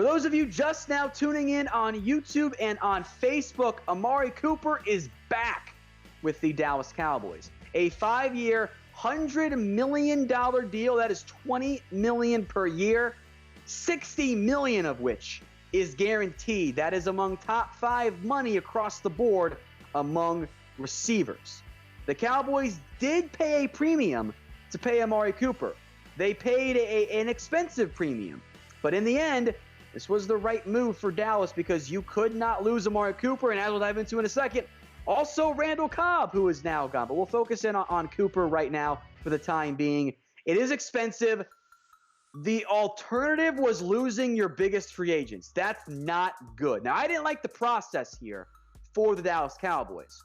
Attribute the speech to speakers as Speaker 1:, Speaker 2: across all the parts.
Speaker 1: For those of you just now tuning in on YouTube and on Facebook, Amari Cooper is back with the Dallas Cowboys. A 5-year, $100 million deal. That is $20 million per year, $60 million of which is guaranteed. That is among top 5 money across the board among receivers. The Cowboys did pay a premium to pay Amari Cooper. They paid an expensive premium. But in the end, this was the right move for Dallas because you could not lose Amari Cooper, and as we'll dive into in a second, also Randall Cobb, who is now gone. But we'll focus in on Cooper right now for the time being. It is expensive. The alternative was losing your biggest free agents. That's not good. Now, I didn't like the process here for the Dallas Cowboys,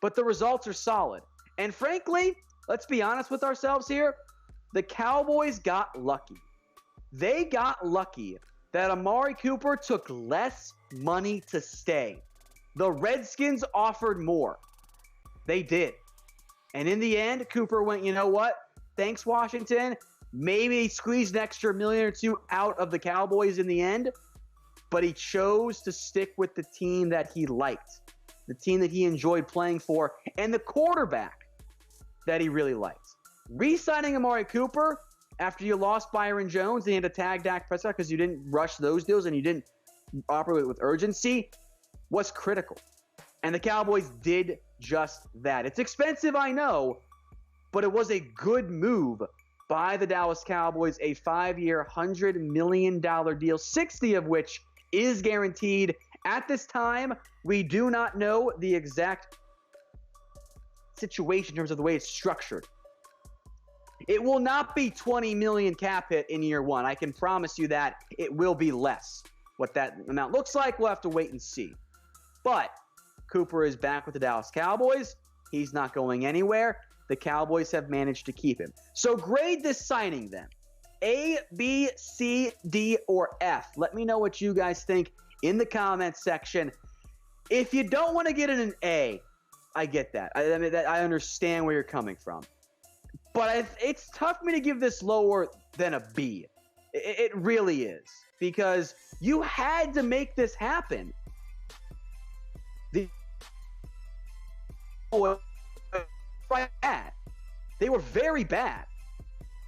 Speaker 1: but the results are solid. And frankly, let's be honest with ourselves here, the Cowboys got lucky. They got lucky that Amari Cooper took less money to stay. The Redskins offered more. They did. And in the end, Cooper went, you know what? Thanks, Washington. Maybe he squeezed an extra $1 million or $2 million out of the Cowboys in the end, but he chose to stick with the team that he liked, the team that he enjoyed playing for, and the quarterback that he really liked. Re-signing Amari Cooper after you lost Byron Jones and you had to tag Dak Prescott because you didn't rush those deals and you didn't operate with urgency was critical. And the Cowboys did just that. It's expensive, I know, but it was a good move by the Dallas Cowboys, a 5-year, $100 million deal, 60 of which is guaranteed. At this time, we do not know the exact situation in terms of the way it's structured. It will not be $20 million cap hit in year one. I can promise you that. It will be less. What that amount looks like, we'll have to wait and see. But Cooper is back with the Dallas Cowboys. He's not going anywhere. The Cowboys have managed to keep him. So grade this signing then. A, B, C, D, or F. Let me know what you guys think in the comments section. If you don't want to get an A, I get that. I understand where you're coming from. But it's tough for me to give this lower than a B. It really is. Because you had to make this happen. They were very bad.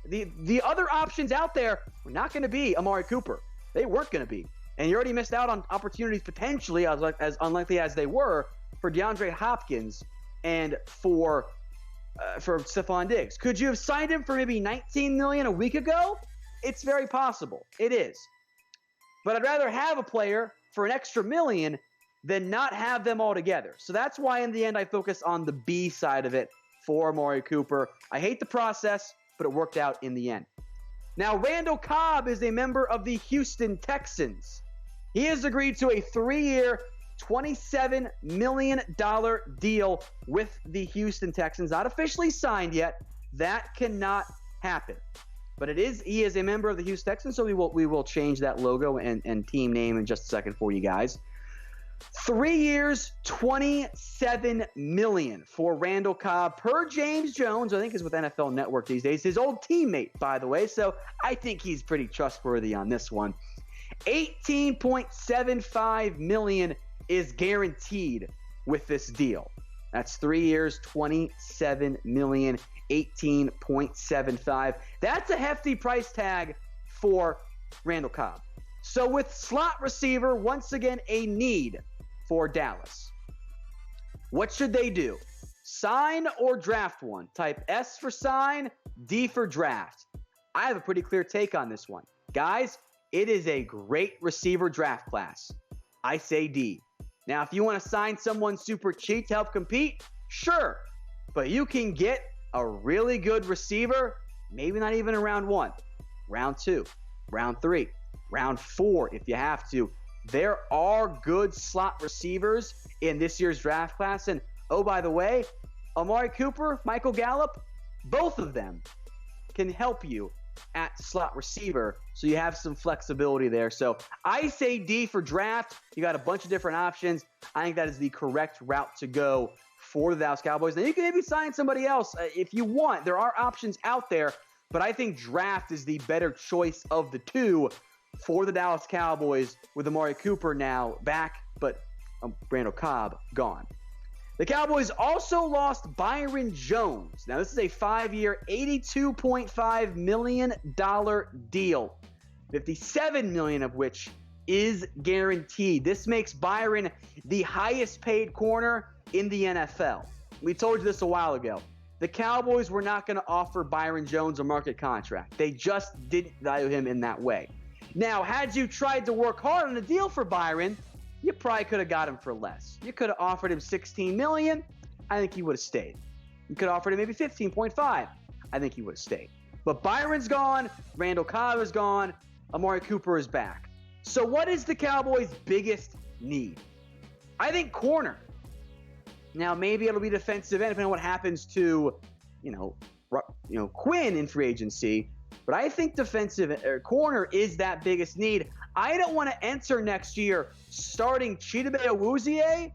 Speaker 1: The other options out there were not going to be Amari Cooper. They weren't going to be. And you already missed out on opportunities potentially, as unlikely as they were, for DeAndre Hopkins and for Stephon Diggs. Could you have signed him for maybe $19 million a week ago? It's very possible. It is. But I'd rather have a player for an extra $1 million than not have them all together. So that's why in the end I focus on the B side of it for Amari Cooper. I hate the process, but it worked out in the end. Now, Randall Cobb is a member of the Houston Texans. He has agreed to a 3-year, $27 million deal with the Houston Texans. Not officially signed yet. That cannot happen. But he is a member of the Houston Texans, so we will change that logo and team name in just a second for you guys. 3 years, $27 million for Randall Cobb per James Jones. I think he's with NFL Network these days. His old teammate, by the way. So I think he's pretty trustworthy on this one. $18.75 million is guaranteed with this deal. That's 3 years, $27 million, 18.75. That's a hefty price tag for Randall Cobb. So with slot receiver, once again, a need for Dallas. What should they do? Sign or draft one? Type S for sign, D for draft. I have a pretty clear take on this one. Guys, it is a great receiver draft class. I say D. Now, if you want to sign someone super cheap to help compete, sure. But you can get a really good receiver, maybe not even in round 1, round 2, round 3, round 4 if you have to. There are good slot receivers in this year's draft class. And, oh, by the way, Amari Cooper, Michael Gallup, both of them can help you at slot receiver, so you have some flexibility there. So I say D for draft. You got a bunch of different options. I think that is the correct route to go for the Dallas Cowboys. Now, you can maybe sign somebody else if you want. There are options out there, but I think draft is the better choice of the two for the Dallas Cowboys with Amari Cooper now back, but Randall Cobb gone. The Cowboys also lost Byron Jones. Now, this is a 5-year, $82.5 million deal, $57 million of which is guaranteed. This makes Byron the highest paid corner in the NFL. We told you this a while ago. The Cowboys were not going to offer Byron Jones a market contract. They just didn't value him in that way. Now, had you tried to work hard on a deal for Byron, you probably could have got him for less. You could have offered him $16 million. I think he would have stayed. You could have offered him maybe $15.5. I think he would have stayed. But Byron's gone. Randall Cobb is gone. Amari Cooper is back. So what is the Cowboys' biggest need? I think corner. Now, maybe it'll be defensive end, depending on what happens to, Quinn in free agency. But I think defensive corner is that biggest need. I don't want to enter next year starting Chidobe Awuzie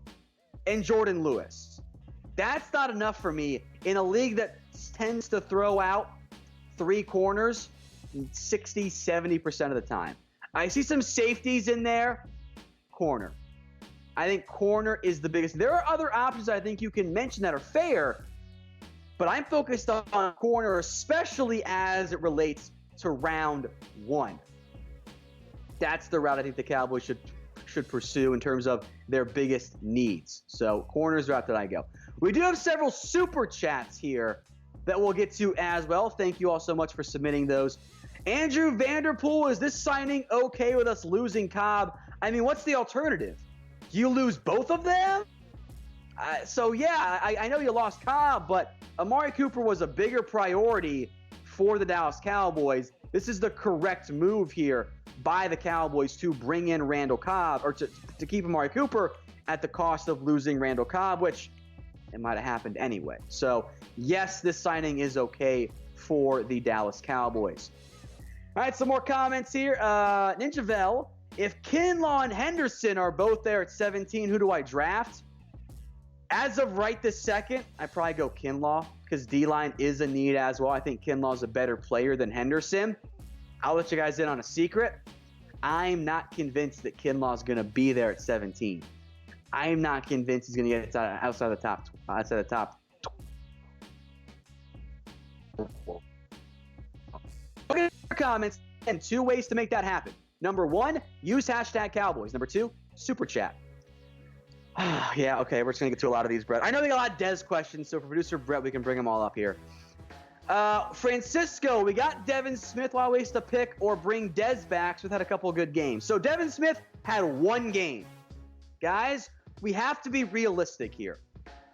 Speaker 1: and Jordan Lewis. That's not enough for me in a league that tends to throw out 3 corners 60, 70% of the time. I see some safeties in there. Corner. I think corner is the biggest. There are other options I think you can mention that are fair, but I'm focused on corner, especially as it relates to round 1. That's the route I think the Cowboys should pursue in terms of their biggest needs. So corners the route that I go. We do have several super chats here that we'll get to as well. Thank you all so much for submitting those. Andrew Vanderpool, is this signing okay with us losing Cobb? I mean, what's the alternative? You lose both of them? I know you lost Cobb, but Amari Cooper was a bigger priority for the Dallas Cowboys. This is the correct move here by the Cowboys to bring in Randall Cobb, or to keep Amari Cooper at the cost of losing Randall Cobb, which it might have happened anyway. So, yes, this signing is okay for the Dallas Cowboys. All right, some more comments here. Ninjavel, if Kinlaw and Henderson are both there at 17, who do I draft? As of right this second, I'd probably go Kinlaw because D-line is a need as well. I think Kinlaw's a better player than Henderson. I'll let you guys in on a secret. I'm not convinced that Kinlaw's going to be there at 17. I'm not convinced he's going to get outside the top. Look at your comments, and 2 ways to make that happen. Number 1, use hashtag Cowboys. Number 2, super chat. Yeah, okay, we're just going to get to a lot of these, Brett. I know they got a lot of Dez questions, so for producer Brett, we can bring them all up here. Francisco, we got Devin Smith. Why waste a pick or bring Dez back? So we've had a couple of good games. So Devin Smith had 1 game. Guys, we have to be realistic here.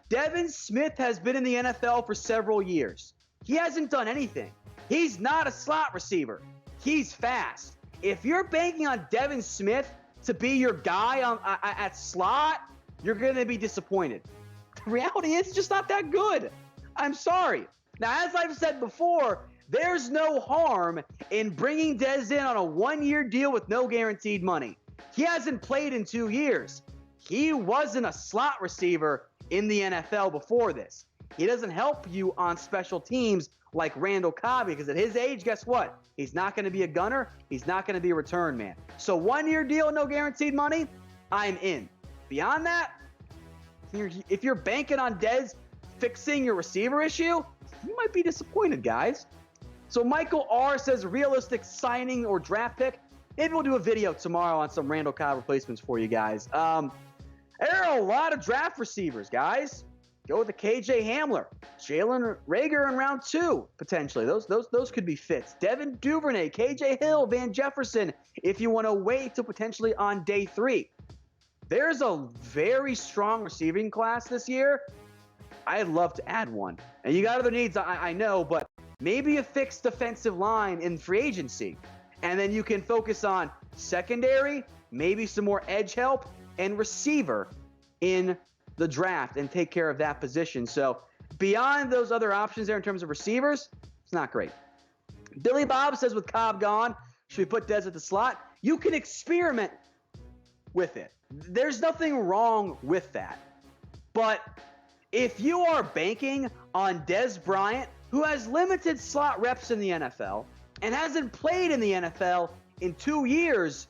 Speaker 1: Devin Smith has been in the NFL for several years. He hasn't done anything. He's not a slot receiver. He's fast. If you're banking on Devin Smith to be your guy at slot, you're going to be disappointed. The reality is just not that good. I'm sorry. Now, as I've said before, there's no harm in bringing Dez in on a 1-year deal with no guaranteed money. He hasn't played in 2 years. He wasn't a slot receiver in the NFL before this. He doesn't help you on special teams like Randall Cobb because at his age, guess what? He's not going to be a gunner. He's not going to be a return man. So 1-year deal, no guaranteed money, I'm in. Beyond that, if you're banking on Dez fixing your receiver issue, you might be disappointed, guys. So Michael R. says realistic signing or draft pick. Maybe we'll do a video tomorrow on some Randall Cobb replacements for you guys. There are a lot of draft receivers, guys. Go with the KJ Hamler, Jalen Reagor in round 2, potentially. Those could be fits. Devin Duvernay, KJ Hill, Van Jefferson, if you want to wait to potentially on day 3. There's a very strong receiving class this year. I'd love to add one. And you got other needs, I know, but maybe a fixed defensive line in free agency. And then you can focus on secondary, maybe some more edge help, and receiver in the draft and take care of that position. So beyond those other options there in terms of receivers, it's not great. Billy Bob says with Cobb gone, should we put Dez at the slot? You can experiment with it. There's nothing wrong with that. But if you are banking on Dez Bryant, who has limited slot reps in the NFL and hasn't played in the NFL in 2 years,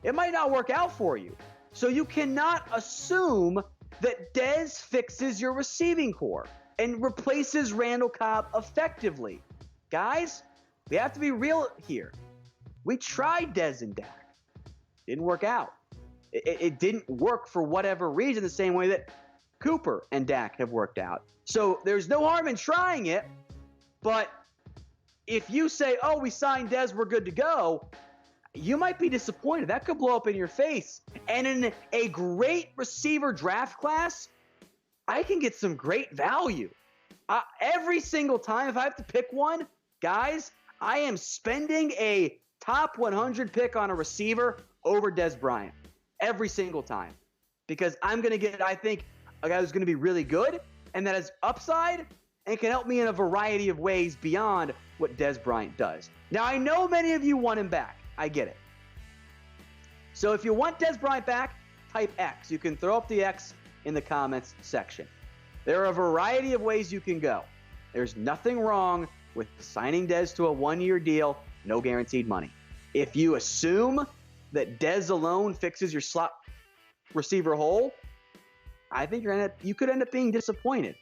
Speaker 1: it might not work out for you. So you cannot assume that Dez fixes your receiving core and replaces Randall Cobb effectively. Guys, we have to be real here. We tried Dez and Dak. Didn't work out. It didn't work for whatever reason, the same way that Cooper and Dak have worked out. So there's no harm in trying it, but if you say, oh, we signed Dez, we're good to go, you might be disappointed. That could blow up in your face. And in a great receiver draft class, I can get some great value. Every single time, if I have to pick one, guys, I am spending a top 100 pick on a receiver over Dez Bryant. Every single time. Because I'm going to get, I think, a guy who's going to be really good and that has upside and can help me in a variety of ways beyond what Dez Bryant does. Now, I know many of you want him back. I get it. So if you want Dez Bryant back, type X. You can throw up the X in the comments section. There are a variety of ways you can go. There's nothing wrong with signing Dez to a 1-year deal, no guaranteed money. If you assume that Dez alone fixes your slot receiver hole, I think you could end up being disappointed.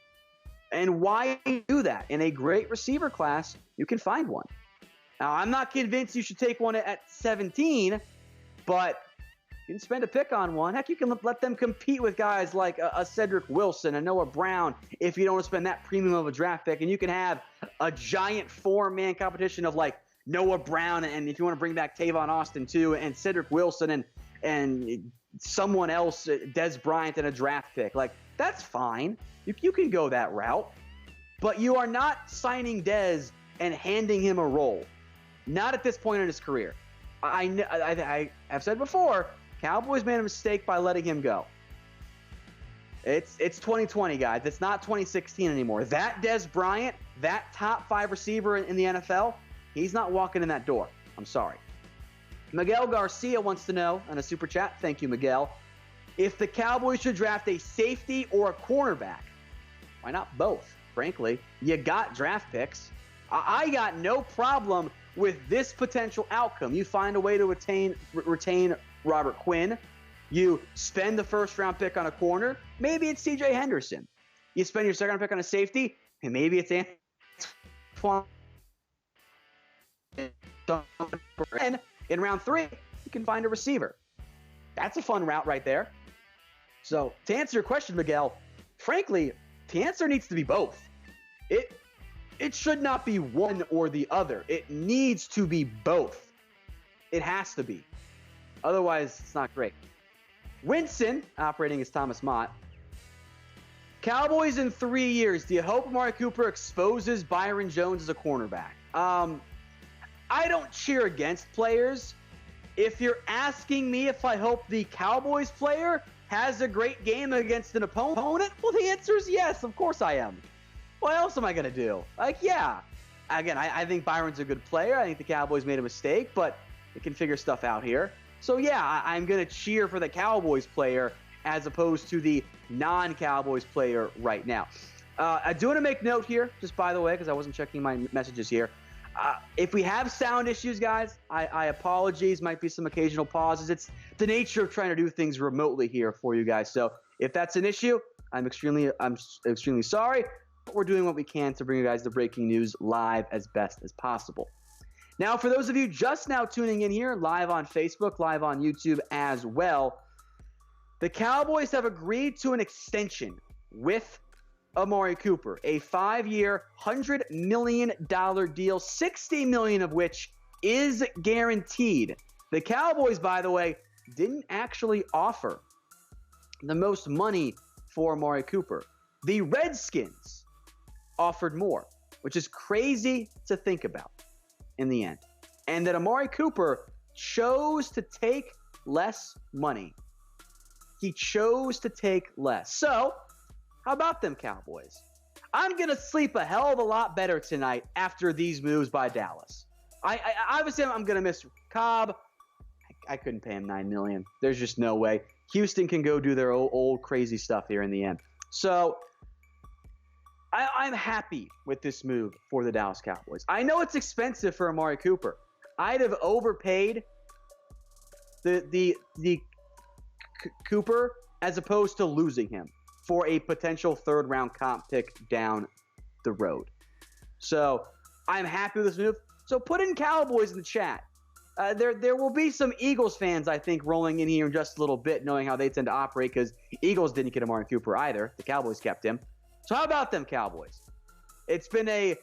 Speaker 1: And why do that? In a great receiver class, you can find one. Now, I'm not convinced you should take one at 17, but you can spend a pick on one. Heck, you can let them compete with guys like a Cedric Wilson, a Noah Brown, if you don't want to spend that premium of a draft pick. And you can have a giant 4-man competition of like Noah Brown, and if you want to bring back Tavon Austin too, and Cedric Wilson and someone else, Dez Bryant, and a draft pick. Like, that's fine. You can go that route. But you are not signing Dez and handing him a role. Not at this point in his career. I have said before, Cowboys made a mistake by letting him go. It's 2020, guys. It's not 2016 anymore. That Dez Bryant, that top 5 receiver in the NFL, he's not walking in that door. I'm sorry. Miguel Garcia wants to know on a super chat, thank you, Miguel, if the Cowboys should draft a safety or a cornerback. Why not both? Frankly, you got draft picks. I got no problem with this potential outcome. You find a way to retain Robert Quinn. You spend the first-round pick on a corner. Maybe it's C.J. Henderson. You spend your second-round pick on a safety, and maybe it's Antoine. In round 3, you can find a receiver. That's a fun route right there. So to answer your question, Miguel, frankly, the answer needs to be both. It should not be one or the other. It needs to be both. It has to be. Otherwise, it's not great. Winston, operating as Thomas Mott. Cowboys in 3 years. Do you hope Amari Cooper exposes Byron Jones as a cornerback? I don't cheer against players. If you're asking me if I hope the Cowboys player has a great game against an opponent, well, the answer is yes. Of course I am. What else am I going to do? Yeah. Again, I think Byron's a good player. I think the Cowboys made a mistake, but they can figure stuff out here. So, yeah, I'm going to cheer for the Cowboys player as opposed to the non-Cowboys player right now. I do want to make note here, just by the way, because I wasn't checking my messages here. If we have sound issues, guys, I apologize. Might be some occasional pauses. It's the nature of trying to do things remotely here for you guys. So if that's an issue, I'm extremely sorry. But we're doing what we can to bring you guys the breaking news live as best as possible. Now, for those of you just now tuning in here, live on Facebook, live on YouTube as well, the Cowboys have agreed to an extension with Amari Cooper, a 5-year, $100 million deal, $60 million of which is guaranteed. The Cowboys, by the way, didn't actually offer the most money for Amari Cooper. The Redskins offered more, which is crazy to think about in the end. And that Amari Cooper chose to take less money. He chose to take less. So, how about them Cowboys? I'm going to sleep a hell of a lot better tonight after these moves by Dallas. I obviously, I'm going to miss Cobb. I couldn't pay him $9 million. There's just no way. Houston can go do their old crazy stuff here in the end. So, I'm happy with this move for the Dallas Cowboys. I know it's expensive for Amari Cooper. I'd have overpaid the Cooper as opposed to losing him for a potential third-round comp pick down the road. So I'm happy with this move. So put in Cowboys in the chat. There will be some Eagles fans, I think, rolling in here in just a little bit, knowing how they tend to operate, because Eagles didn't get Amari Cooper either. The Cowboys kept him. So how about them Cowboys? It's been a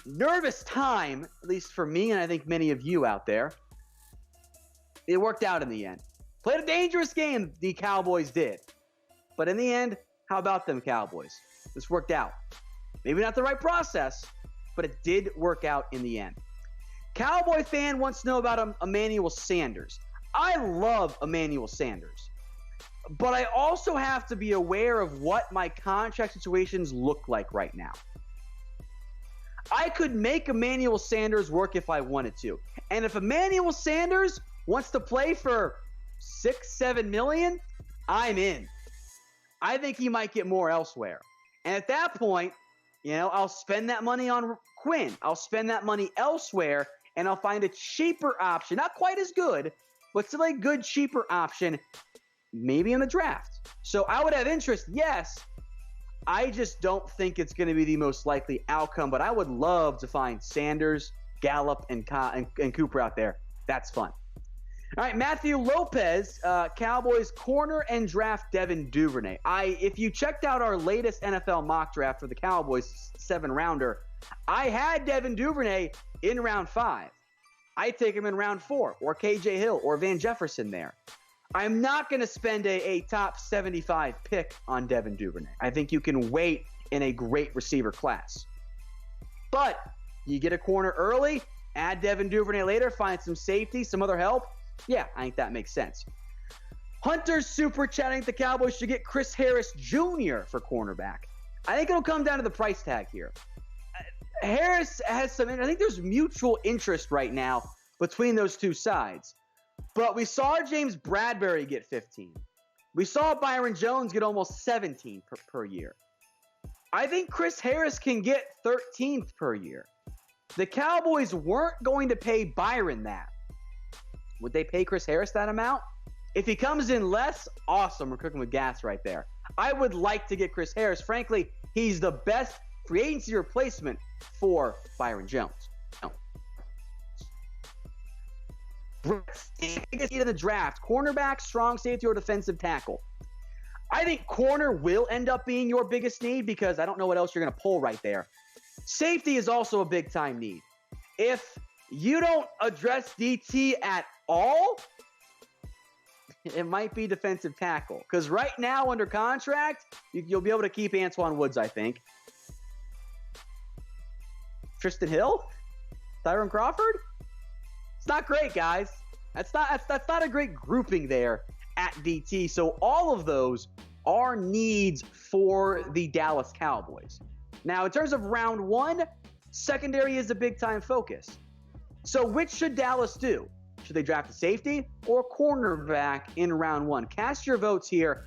Speaker 1: nervous time, at least for me and I think many of you out there. It worked out in the end. Played a dangerous game, the Cowboys did. But in the end, how about them Cowboys? This worked out. Maybe not the right process, but it did work out in the end. Cowboy fan wants to know about Emmanuel Sanders. I love Emmanuel Sanders, but I also have to be aware of what my contract situations look like right now. I could make Emmanuel Sanders work if I wanted to. And if Emmanuel Sanders wants to play for $6-7 million, I'm in. I think he might get more elsewhere. And at that point, I'll spend that money on Quinn. I'll spend that money elsewhere, and I'll find a cheaper option. Not quite as good, but still a good, cheaper option, maybe in the draft. So I would have interest, yes. I just don't think it's going to be the most likely outcome, but I would love to find Sanders, Gallup, and Cooper out there. That's fun. All right, Matthew Lopez, Cowboys corner and draft Devin Duvernay. If you checked out our latest NFL mock draft for the Cowboys 7-rounder, I had Devin Duvernay in round 5. I'd take him in round 4, or KJ Hill, or Van Jefferson there. I'm not going to spend a top 75 pick on Devin Duvernay. I think you can wait in a great receiver class. But you get a corner early, add Devin Duvernay later, find some safety, some other help. Yeah, I think that makes sense. Hunter's super chatting the Cowboys should get Chris Harris Jr. for cornerback. I think it'll come down to the price tag here. Harris has I think there's mutual interest right now between those two sides. But we saw James Bradbury get 15. We saw Byron Jones get almost 17 per year. I think Chris Harris can get 13th per year. The Cowboys weren't going to pay Byron that. Would they pay Chris Harris that amount? If he comes in less, awesome. We're cooking with gas right there. I would like to get Chris Harris. Frankly, he's the best free agency replacement for Byron Jones. Biggest need in the draft: cornerback, strong safety, or defensive tackle. I think corner will end up being your biggest need because I don't know what else you're going to pull right there. Safety is also a big-time need. If you don't address DT at all, it might be defensive tackle. Because right now, under contract, you'll be able to keep Antoine Woods, I think. Tristan Hill? Tyron Crawford? It's not great, guys. That's not a great grouping there at DT. So all of those are needs for the Dallas Cowboys. Now, in terms of round 1, secondary is a big-time focus. So which should Dallas do? Should they draft a safety or cornerback in round 1? Cast your votes here.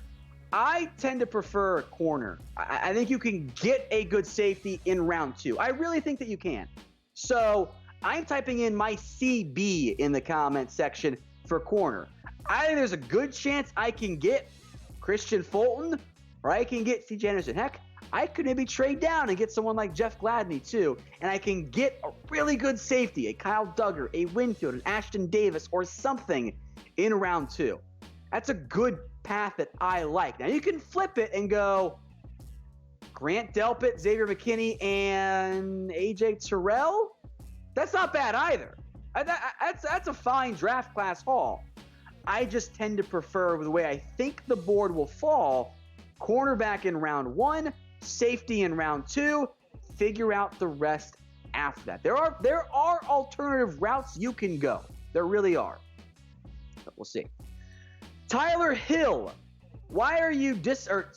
Speaker 1: I tend to prefer corner. I think you can get a good safety in round 2. I really think that you can. So I'm typing in my CB in the comment section for corner. I think there's a good chance I can get Christian Fulton, or I can get C.J. Anderson. Heck, I could maybe trade down and get someone like Jeff Gladney too, and I can get a really good safety, a Kyle Duggar, a Winfield, an Ashton Davis, or something in round 2. That's a good path that I like. Now you can flip it and go Grant Delpit, Xavier McKinney, and A.J. Terrell. That's not bad either. That's a fine draft class haul. I just tend to prefer the way I think the board will fall: cornerback in round 1, safety in round 2, figure out the rest after that. There are alternative routes you can go. There really are. But we'll see. Tyler Hill, why are you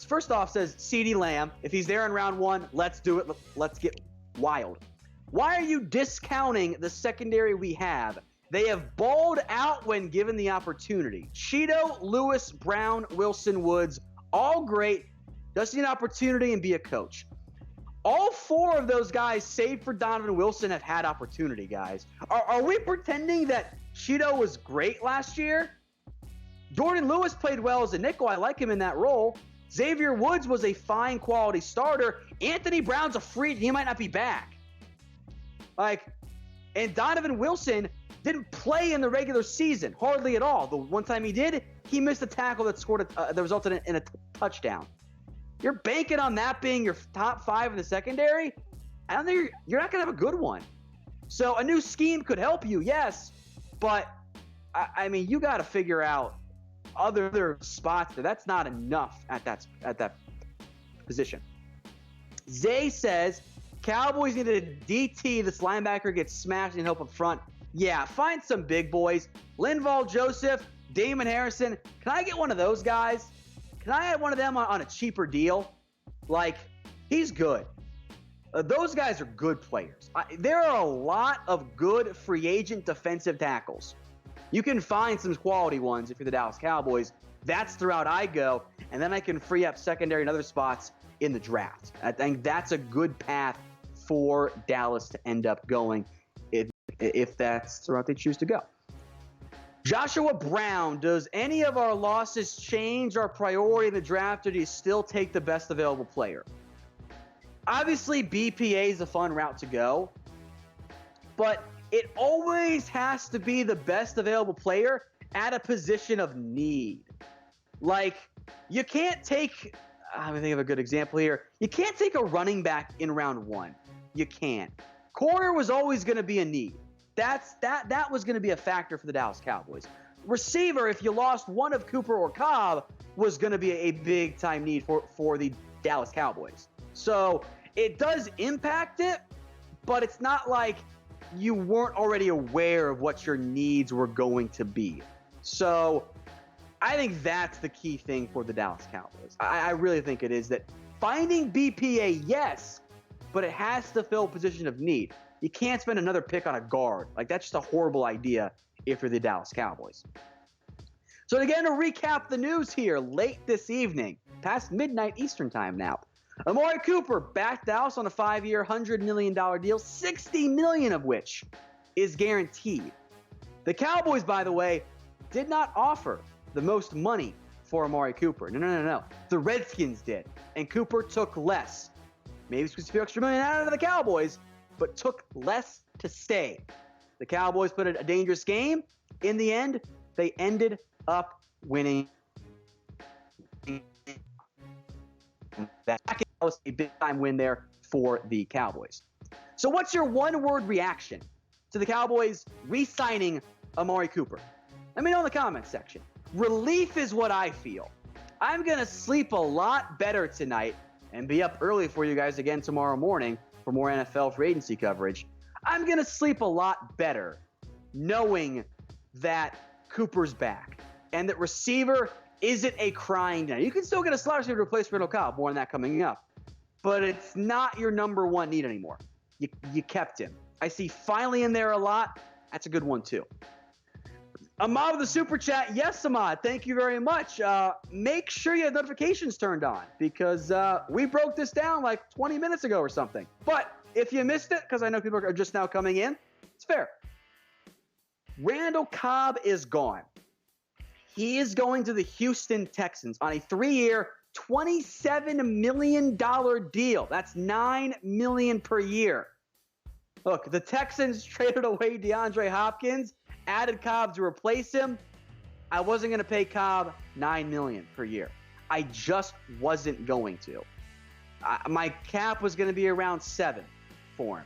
Speaker 1: first off, says CeeDee Lamb, if he's there in round 1, let's do it. Let's get wild. Why are you discounting the secondary we have? They have balled out when given the opportunity. Cheeto, Lewis, Brown, Wilson, Woods, all great. Just need an opportunity and be a coach. All four of those guys, save for Donovan Wilson, have had opportunity, guys. Are we pretending that Cheeto was great last year? Jordan Lewis played well as a nickel. I like him in that role. Xavier Woods was a fine quality starter. Anthony Brown's a free. He might not be back. And Donovan Wilson didn't play in the regular season, hardly at all. The one time he did, he missed a tackle that resulted in a touchdown. You're banking on that being your top 5 in the secondary? I don't think you're not going to have a good one. So a new scheme could help you, yes, but I mean, you got to figure out other spots there. That's not enough at that position. Zay says Cowboys need a DT. This linebacker gets smashed and help up front. Yeah, find some big boys. Linval Joseph, Damon Harrison. Can I get one of those guys? Can I have one of them on a cheaper deal? He's good. Those guys are good players. There are a lot of good free agent defensive tackles. You can find some quality ones if you're the Dallas Cowboys. That's the route I go, and then I can free up secondary and other spots in the draft. I think that's a good path for Dallas to end up going if that's the route they choose to go. Joshua Brown, does any of our losses change our priority in the draft, or do you still take the best available player? Obviously, BPA is a fun route to go, but it always has to be the best available player at a position of need. You can't take, I'm going to think of a good example here. You can't take a running back in round 1. You can't. Corner was always going to be a need. That was going to be a factor for the Dallas Cowboys. Receiver, if you lost one of Cooper or Cobb, was going to be a big-time need for the Dallas Cowboys. So it does impact it, but it's not like you weren't already aware of what your needs were going to be. So I think that's the key thing for the Dallas Cowboys. I really think it is that finding BPA, yes, but it has to fill a position of need. You can't spend another pick on a guard. That's just a horrible idea if you're the Dallas Cowboys. So again, to recap the news here, late this evening, past midnight Eastern time now, Amari Cooper back to Dallas on a 5-year, $100 million deal, $60 million of which is guaranteed. The Cowboys, by the way, did not offer the most money for Amari Cooper. No. The Redskins did, and Cooper took less. Maybe it's a few extra million out of the Cowboys, but took less to stay. The Cowboys put a dangerous game. In the end, they ended up winning. That was a big-time win there for the Cowboys. So what's your one-word reaction to the Cowboys re-signing Amari Cooper? Let me know in the comments section. Relief is what I feel. I'm going to sleep a lot better tonight and be up early for you guys again tomorrow morning for more NFL free agency coverage. I'm going to sleep a lot better knowing that Cooper's back and that receiver isn't a crying down. You can still get a slot receiver to replace Randall Cobb. More on that coming up. But it's not your number one need anymore. You kept him. I see finally in there a lot. That's a good one too. Ahmad with the super chat. Yes, Ahmad. Thank you very much. Make sure you have notifications turned on because we broke this down like 20 minutes ago or something. But if you missed it, because I know people are just now coming in, it's fair. Randall Cobb is gone. He is going to the Houston Texans on a 3-year, $27 million deal. That's $9 million per year. Look, the Texans traded away DeAndre Hopkins, added Cobb to replace him. I wasn't going to pay Cobb $9 million per year. I just wasn't going to. My cap was going to be around 7 for him.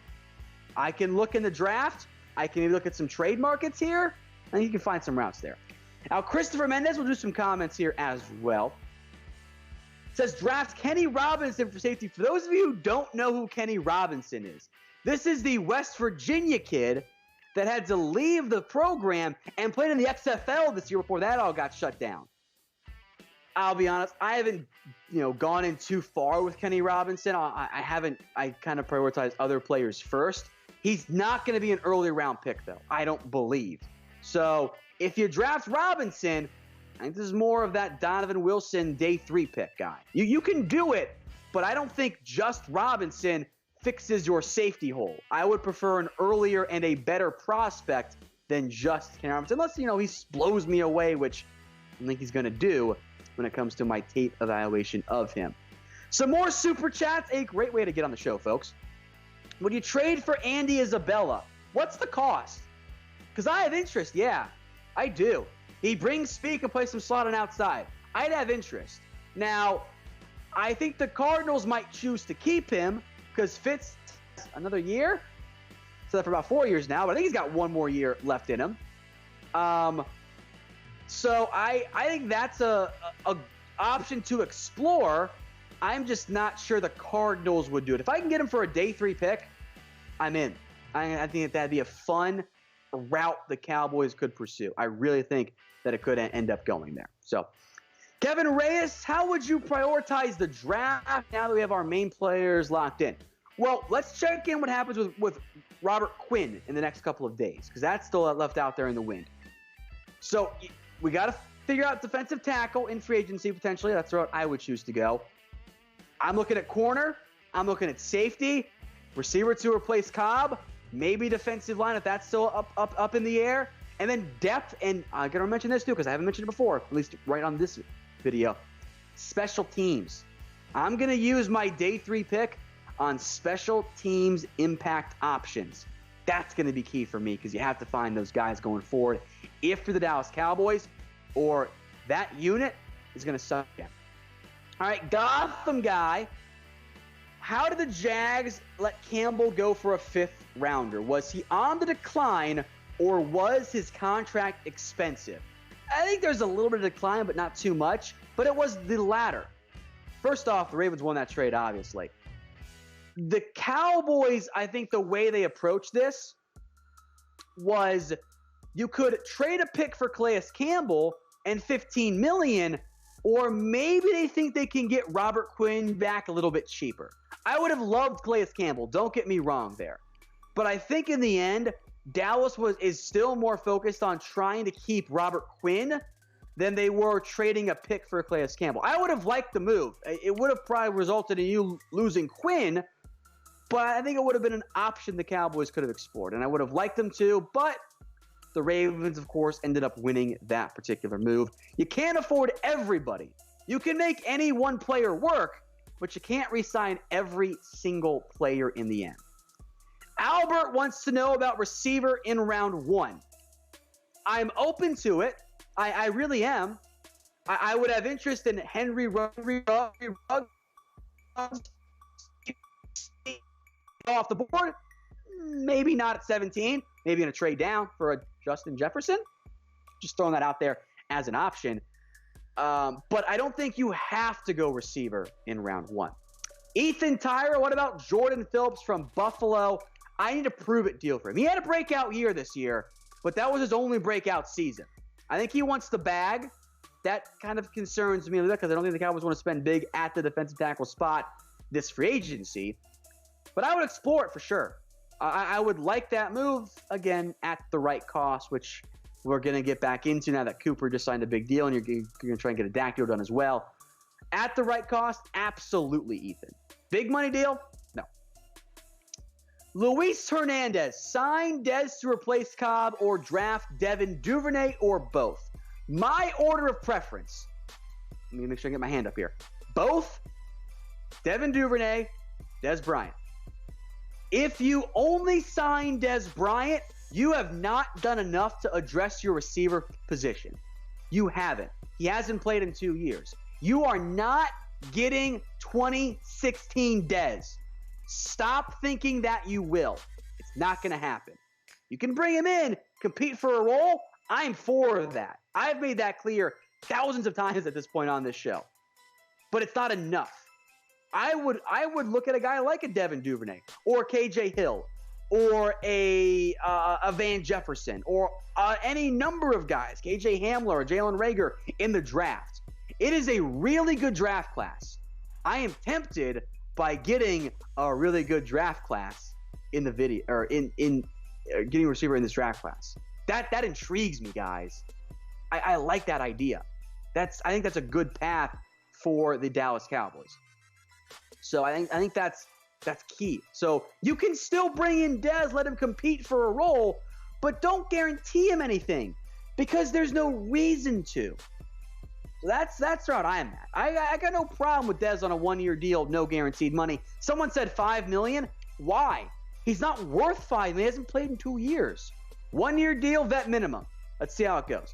Speaker 1: I can look in the draft. I can look at some trade markets here, and you can find some routes there. Now, Christopher Mendez will do some comments here as well. Says draft Kenny Robinson for safety. For those of you who don't know who Kenny Robinson is, this is the West Virginia kid that had to leave the program and played in the XFL this year before that all got shut down. I'll be honest, I haven't, gone in too far with Kenny Robinson. I kind of prioritize other players first. He's not going to be an early round pick though. I don't believe. So if you draft Robinson, I think this is more of that Donovan Wilson day 3 pick guy. You can do it, but I don't think just Robinson fixes your safety hole. I would prefer an earlier and a better prospect than just Ken Robinson, unless, he blows me away, which I don't think he's going to do when it comes to my tape evaluation of him. Some more super chats, a great way to get on the show, folks. Would you trade for Andy Isabella? What's the cost? Because I have interest, yeah, I do. He brings speed and plays some slot on outside. I'd have interest. Now, I think the Cardinals might choose to keep him because Fitz another year. So that for about 4 years now, but I think he's got one more year left in him. So I think that's a option to explore. I'm just not sure the Cardinals would do it. If I can get him for a day 3 pick, I'm in. I think that'd be a fun route the Cowboys could pursue. I really think that it could end up going there. So, Kevin Reyes, how would you prioritize the draft now that we have our main players locked in? Well, let's check in what happens with Robert Quinn in the next couple of days, because that's still left out there in the wind. So we got to figure out defensive tackle in free agency potentially. That's where I would choose to go. I'm looking at corner. I'm looking at safety, receiver to replace Cobb, maybe defensive line if that's still up in the air, and then depth. And I'm going to mention this too because I haven't mentioned it before, at least right on this video. Special teams. I'm going to use my day 3 pick on special teams impact options. That's going to be key for me because you have to find those guys going forward if you're the Dallas Cowboys or that unit is going to suck again. All right, Gotham guy. How did the Jags let Campbell go for a 5th rounder? Was he on the decline or was his contract expensive? I think there's a little bit of decline, but not too much. But it was the latter. First off, the Ravens won that trade, obviously. The Cowboys, I think the way they approached this was you could trade a pick for Calais Campbell and $15 million, or maybe they think they can get Robert Quinn back a little bit cheaper. I would have loved Calais Campbell, don't get me wrong there. But I think in the end, Dallas is still more focused on trying to keep Robert Quinn than they were trading a pick for Calais Campbell. I would have liked the move. It would have probably resulted in you losing Quinn, but I think it would have been an option the Cowboys could have explored, and I would have liked them to, but the Ravens, of course, ended up winning that particular move. You can't afford everybody. You can make any one player work, but you can't re-sign every single player in the end. Albert wants to know about receiver in round 1. I'm open to it. I really am. I would have interest in Henry Ruggs off the board. Maybe not at 17. Maybe in a trade down for a Justin Jefferson. Just throwing that out there as an option. But I don't think you have to go receiver in round 1. Ethan Tyra, what about Jordan Phillips from Buffalo? I need a prove-it deal for him. He had a breakout year this year, but that was his only breakout season. I think he wants the bag. That kind of concerns me a little bit because I don't think the Cowboys want to spend big at the defensive tackle spot this free agency. But I would explore it for sure. I would like that move, again, at the right cost, which we're going to get back into now that Cooper just signed a big deal and you're going to try and get a Dak deal done as well. At the right cost, absolutely, Ethan. Big money deal? No. Luis Hernandez, sign Dez to replace Cobb or draft Devin Duvernay or both. My order of preference, let me make sure I get my hand up here. Both Devin Duvernay, Dez Bryant. If you only sign Dez Bryant, you have not done enough to address your receiver position. You haven't. He hasn't played in 2 years. You are not getting 2016 Dez. Stop thinking that you will. It's not going to happen. You can bring him in, compete for a role. I'm for that. I've made that clear thousands of times at this point on this show. But it's not enough. I would look at a guy like a Devin Duvernay or KJ Hill or a Van Jefferson or any number of guys, KJ Hamler or Jalen Reagor in the draft. It is a really good draft class. I am tempted by getting a really good draft class in the video or in getting a receiver in this draft class. That intrigues me, guys. I like that idea. I think that's a good path for the Dallas Cowboys. So I think that's That's key. So you can still bring in Dez, let him compete for a role, but don't guarantee him anything because there's no reason to. So that's where I am at. I got no problem with Dez on a 1-year deal, no guaranteed money. Someone said $5 million. Why? He's not worth $5 million. He hasn't played in 2 years. 1-year deal, vet minimum. Let's see how it goes.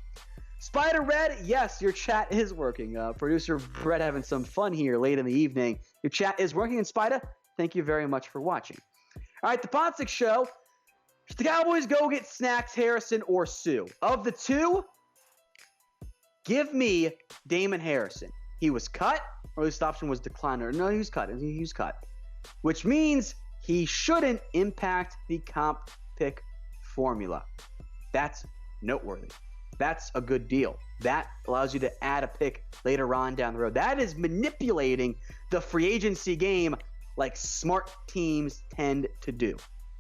Speaker 1: Spider Red, yes, your chat is working. Producer Brett having some fun here late in the evening. Your chat is working. And Spider, thank you very much for watching. All right, the Ponsic Show. Should the Cowboys go get Snacks, Harrison, or Sue? Of the two, give me Damon Harrison. He was cut, or at least the option was declined. No, he was cut. He was cut. Which means he shouldn't impact the comp pick formula. That's noteworthy. That's a good deal. That allows you to add a pick later on down the road. That is manipulating the free agency game like smart teams tend to do.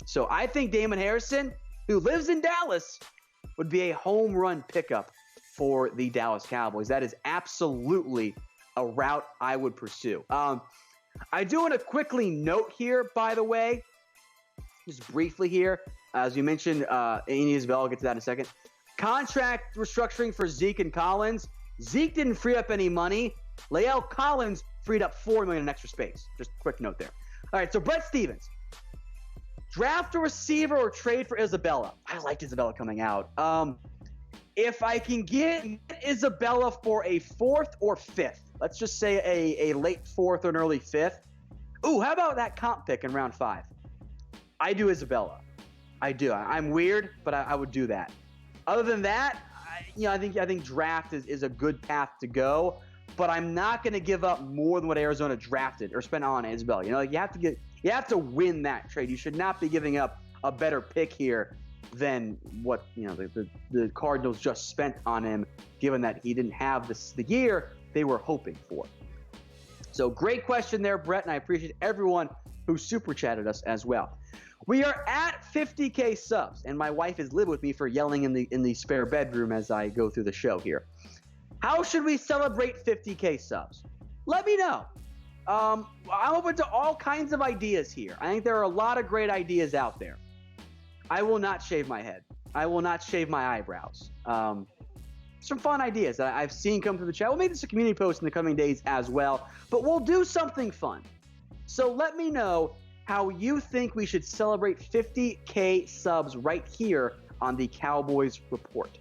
Speaker 1: So I think Damon Harrison, who lives in Dallas, would be a home run pickup for the Dallas Cowboys. That is absolutely a route I would pursue. I do want to quickly note here, by the way, just briefly here, as you mentioned, Andy Isabel, I'll get to that in a second. Contract restructuring for Zeke and Collins. Zeke didn't free up any money. Lael Collins freed up $4 million in extra space. Just a quick note there. All right, so Brett Stevens. Draft a receiver or trade for Isabella. I liked Isabella coming out. If I can get Isabella for a 4th or 5th, let's just say a late 4th or an early 5th. Ooh, how about that comp pick in round 5? I do Isabella. I do. I'm weird, but I would do that. Other than that, I think draft is a good path to go, but I'm not going to give up more than what Arizona drafted or spent on Isabella. You have to win that trade. You should not be giving up a better pick here than what the Cardinals just spent on him, given that he didn't have the year they were hoping for. So great question there, Brett, and I appreciate everyone who super chatted us as well. We are at 50K subs, and my wife is living with me for yelling in the spare bedroom as I go through the show here. How should we celebrate 50K subs? Let me know. I'm open to all kinds of ideas here. I think there are a lot of great ideas out there. I will not shave my head. I will not shave my eyebrows. Some fun ideas that I've seen come through the chat. We'll make this a community post in the coming days as well, but we'll do something fun. So let me know how you think we should celebrate 50K subs right here on the Cowboys Report.